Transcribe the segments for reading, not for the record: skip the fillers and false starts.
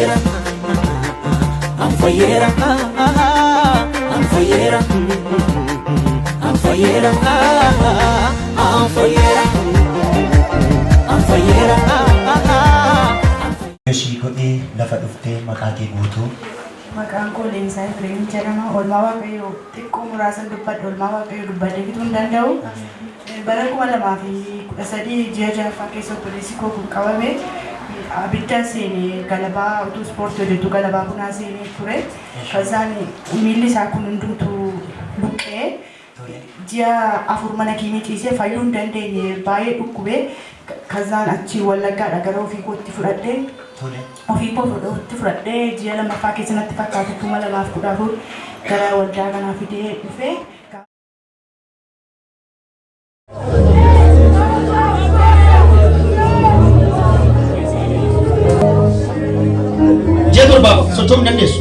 fayera, am fayera, am fayera, am fayera, am fayera, am fayera. Yoshi godhee lafa dhuftee maqaa kee guutuu. Maqaan koo Leensaa Ifreem jedhama. Oolmaa Waaqayyoo xiqqoo muraasan dubbadha. Oolmaa Waaqayyoo dubbadhee bituu hin danda'u. Bara 2013 ji'a jahaffaa keessa obboleessi koo kun qabame abidda seenee galabaa utuu ispoortii hojjetu galabaa bunaa seenee ture. Kazaan miilli isaa kun hundumtuu buqqee ji'a 4 mana kiimii ciisee fayyuu hin dandeenye baay'ee dhukkubee kazaan achi Wallaggaadha gara ofii kootti fudhadhee ofii kootti fudhadhee ji'a lammaffaa keessa natti fakkaatu 2014 gara waldaa kanaa fidee dhufee. Jadul Baba, sochom nandesu.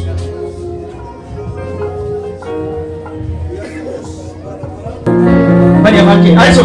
Bani amanke, aiso.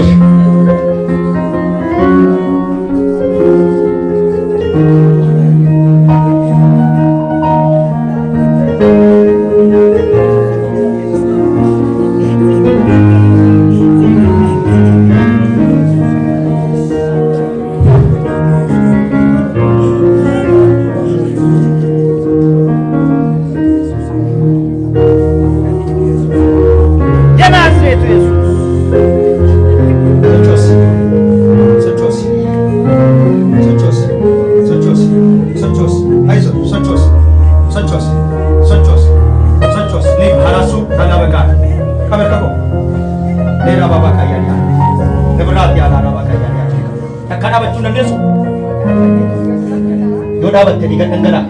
Dapat jadi kadang-kadang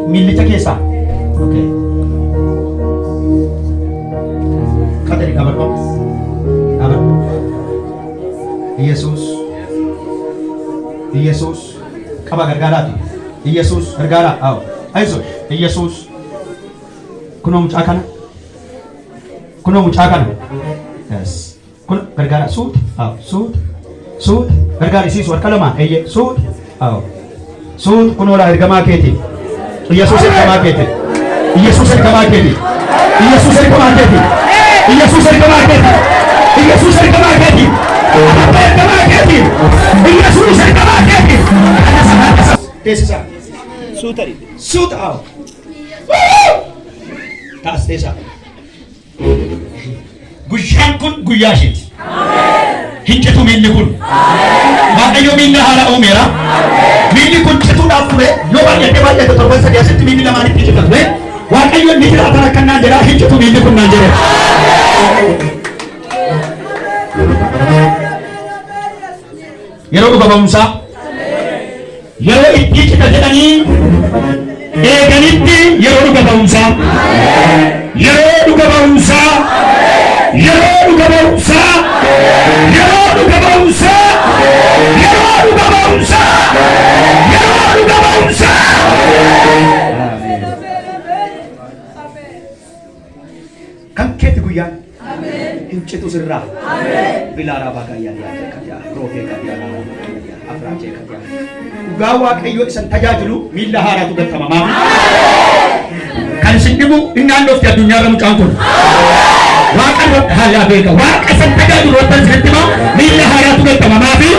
miliknya kisah, oke. Kata di kamar kok, kamar. Yesus, Yesus, kabar gargara tu. Yesus gargara, aw. Aiso, Yesus. Kuno mucakan, yes. Kuno gargara sud, aw, sud, gargara isi suar kalama, sud, aw. Sun kunola ergama keti. Yesus ergama keti. Yesus ergama keti. Yesus ergama keti. Yesus ergama keti. Yesus ergama keti. Ergama keti. Yesus ergama keti. Desa. Sutari. Sut out. Tas desa. Guyyan kun guyyaa isheeti. Hincetu miilli kun. Waaqayyo miilla haala uumeera. Miilli kun cituudhaaf ture yoo baay'ate torban sadii asitti miilli lamaanitti cita ture. Waaqayyo ni jiraatan akkanaan jedhaa hincetu miilli kun naan jedhe. Yeroo dhuga ba'umsaa yeroo itti cita jedhanii eeganitti yeroo dhuga ba'umsaa yeroo dhuga ba'umsaa yeroo dhuga ba'umsaa yeroo dhuga ba'umsaa yeroo dhuga ba'umsaa yeroo dhuga ba'umsaa. Kan keeti guyyaan hincitu sirraa bilaaraa baagayyaa yaadakadhaa roofee kadhaa afraajee kadhaa dhugaa waaqayyoo isan tajaajilu miilla haaraatu galtamamaa kan isin dhibu innaan dhofti addunyaarra mucaan kun waaqayyo haalaa beeka waaqa isan tajaajilu wanta isinitti himaa miilla haaraatu galtamamaa fi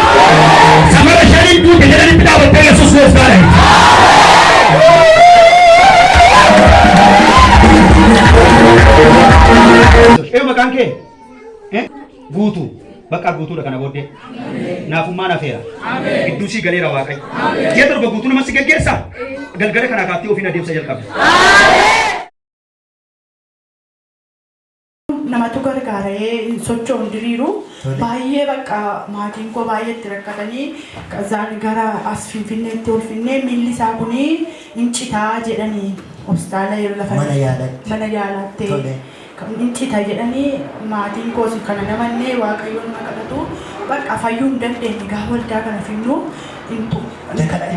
samara shaniin duute jedhanitti dhaabattee Yesuus gooftaadha. Maqaan kee guutuu bakka guutuudha kana booddee naafummaan hafeera gidduu sii galeera waaqayyo ji'a torba guutuu nama si geggeessa galgala kana kaaftee ofiin adeemsa jalqabe. Namatu gargaaree socho'uun diriiru baay'ee bakka maatiin koo baay'ee itti rakkatanii kazaan gara as Finfinneetti ol finnee miilli isaa kunii hincitaa jedhanii hospitaala yeroo lafa mana yaalaatti hincita jedhanii maatiin koos kana namannee waaqayyoon nama kadhatu bakka fayyuu hin dandeenye gaafa waldaa kana finnu hintu. Kadhati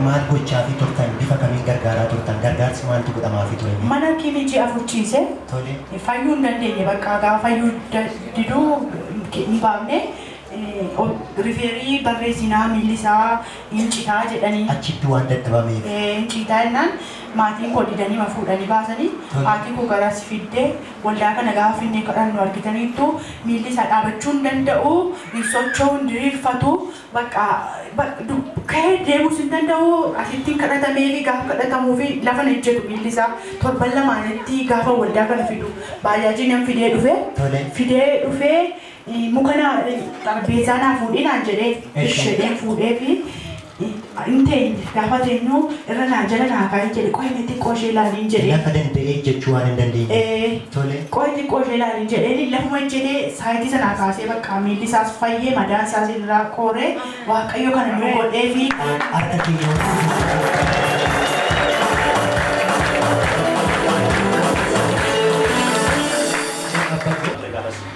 maal gochaa fi turtan bifa kamiin gargaaraa turtan gargaarsi maaltu godhamaa fi ture? Mana kiimii afuuchiise fayyuu hin dandeenye bakka gaafa fayyuu diduu hin baafne riifeerii barreessinaa miilli isaa hin citaa jedhanii. Achitti waan dadhabameef. Hin citaa jennaan maatiin koo didanii ma fuudhanii baasanii maatiin koo garas fiddee waldaa kana gaafa finnee kadhannu argitaniittu miilli isaa dhaabachuu hin danda'u hin socho'u hin diriirfatu bakka ka'ee deemuus hin danda'u asittiin kadhatamee fi gaafa kadhatamuu fi lafa na ejjetu miilli isaa torban lamaanitti gaafa waldaa kana fidu baay'aajii nan fidee dhufee mukana xarbeessaa naa fuudhinaan jedhee ishedheen fuudhee fi inte gaafa teenyu irra naa jala naa kaa'ee jedhe qo'ee xiqqoo ishee ilaaliin jedhee. Lafa danda'ee jechuu waan hin dandeenye. Qo'ee xiqqoo ishee ilaaliin jedhee lafuma jedhee saayitii sanaa kaasee bakka miilli isaas fayyee madaan isaas irraa kooree waaqayyo kana nu godhee fi harka keenya.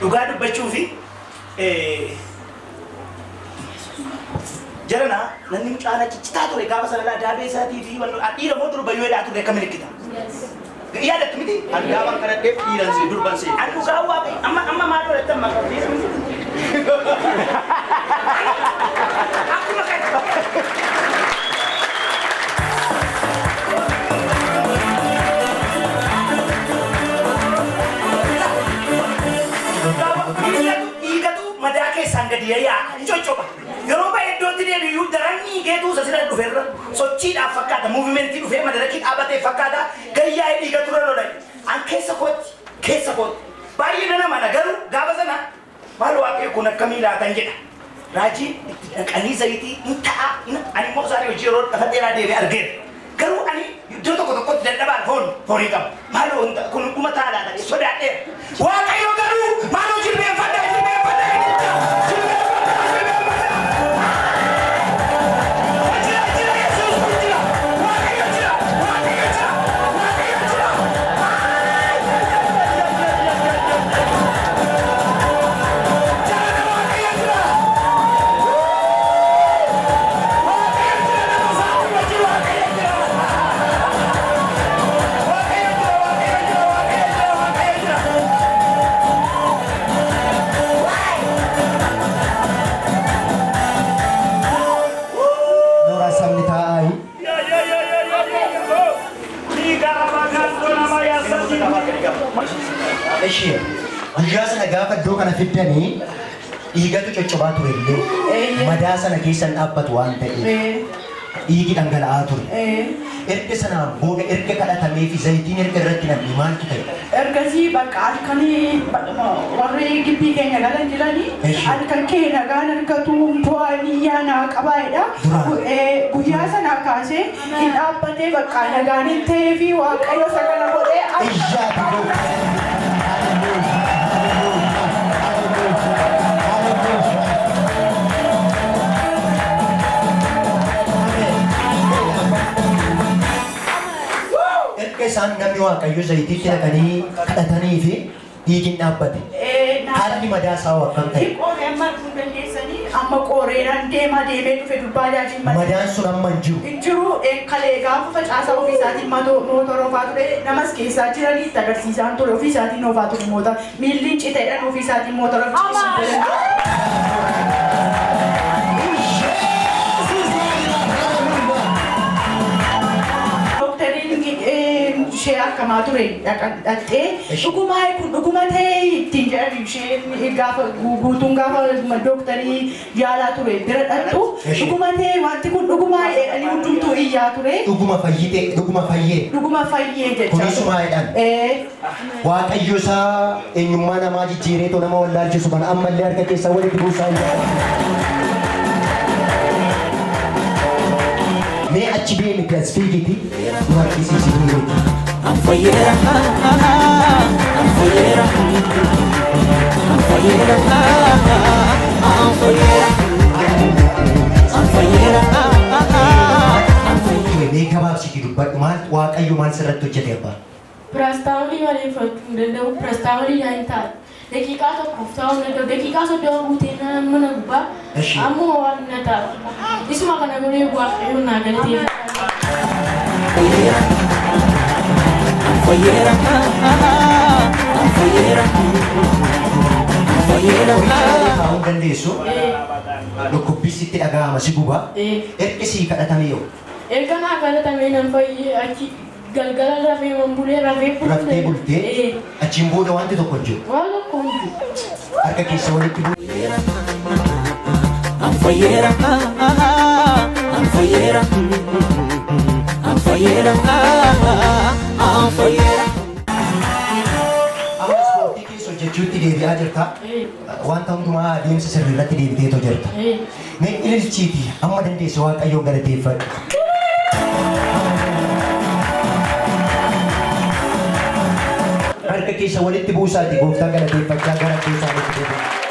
Dhugaa dubbachuu fi jarana namni mucaan ciccitaa ture gaafa sana daabee isaatii fi dhiira moo durba yoo hidhaa ture akka milikkita. Yaadatti miti ani gaafa kadhadheef dhiiran see durban see ani dhugaa waaqai amma maal godhatte amma akkuma dhiigatu madaa keessaan gadi yaa'a cocoba yeroo baay'ee iddootti deebiyyuu daranii geetuu isa sina dhufeerra sochiidhaaf fakkaata muuvimentii dhufee madarakii dhaabatee fakkaata gayyaa'ee dhiigatu irra lola'e an keessa kootti baay'ee nana mana garuu gaafa sana maal waaqayyo kun akkamii laatan jedha raajii itti dhaqanii zayitii in ta'a ani immoo isaanii hojii yeroo lafa dheeraa deebi'ee argeera garuu ani iddoo tokkotti dadhabaan horii qaba maaloo kun dhuma taalaadha sodaadheera waaqayyo garuu maaloo jilbeenfadha guyyaa sana gaafa iddoo kana fiddanii dhiigatu coccobaa ture illee madaa sana keessan dhaabbatu waan ta'eef dhiigi dhangala'aa ture. Erga sanaan booda erga kadhatamee fi zayitiin erga irratti namni maaltu ta'e? Ergasii bakka halkanii warri gibbii keenya galan jiranii halkan kee nagaan argatu bu'aanii yaanaa qabaayedha. Guyyaa sanaa kaasee hin dhaabbatee bakka nagaan hin ta'ee fi waaqayyo sagala godhee isaan namni waaqayyo zayitiitti dhaqanii kadhatanii fi dhiigni dhaabbate. Haalli madaa isaa akkam ta'e? Amma qooreedhaan deemee dhufe dubbaa jaajiin madaan sun amma hin jiru. Hin jiru kalee gaafa facaasaa ofiisaatiin mootora oofaa ture namas keessaa jiranii itti agarsiisaan ture ofiisaatiin oofaa ture mootora miilliin citeedhaan ofiisaatiin mootora ishee akkamaa ture dhaqxee dhugumaa kun dhuguma ta'ee ittiin jedhan ishee gaafa guutuun gaafa dooktarii yaalaa ture bira dhaqxu dhuguma ta'ee wanti kun dhugumaa jedhanii hundumtuu iyyaa ture. Dhuguma fayyite dhuguma fayyee. Dhuguma fayyee jecha. Kunisuma jedhan. Waaqayyo isaa eenyummaa namaa jijjiireetoo nama wallaalchisu kana ammallee harka keessaa walitti buusaa hin mee achi deemi gas fiigiti nu harkisiisi duubeeti. Anfayera, anfayera, anfayera, anfayera, anfayera. Mee gabaabsiti dubbadhu maal waaqayyo maal sirratti hojjete abbaa? Pirastaawolii maleeffachuu hin danda'u. Pirastaawolii yaa hin taane. Daqiiqaa tokkoof ta'uu hin danda'u. Daqiiqaa soddoma guutee mana gubbaa ammoo waan na ta'a. Isuma kana godhee waaqayyoon naa galateeffata. Anfayera, anfayera, Qoricha kaa'uu dandeessu. Eh, Dhukkubbii sitti dhaga'ama si guba. Erga sii kadhatame yoo erga naa kadhatamee nan fayyee achi galgala rafee mambulee rafee raftee bultee Eh, achiin booda wanti tokko hin jiru. waan tokko hin jiru. Harka keessa walitti bu'u. Anfayera, anfayera, anfayera, anfayera. Amma ispoortii keessa hojjechuutti deebi'aa jirta. Eh, Wanta hundumaa adeemsa sirriirratti deebiteetoo jirta. eh. Mee ililchiiti amma dandeesse waaqayyoon galateeffadhu. Harka keessa walitti buusaati gooftaa galateeffachaa gara keessaanitti deebi'a.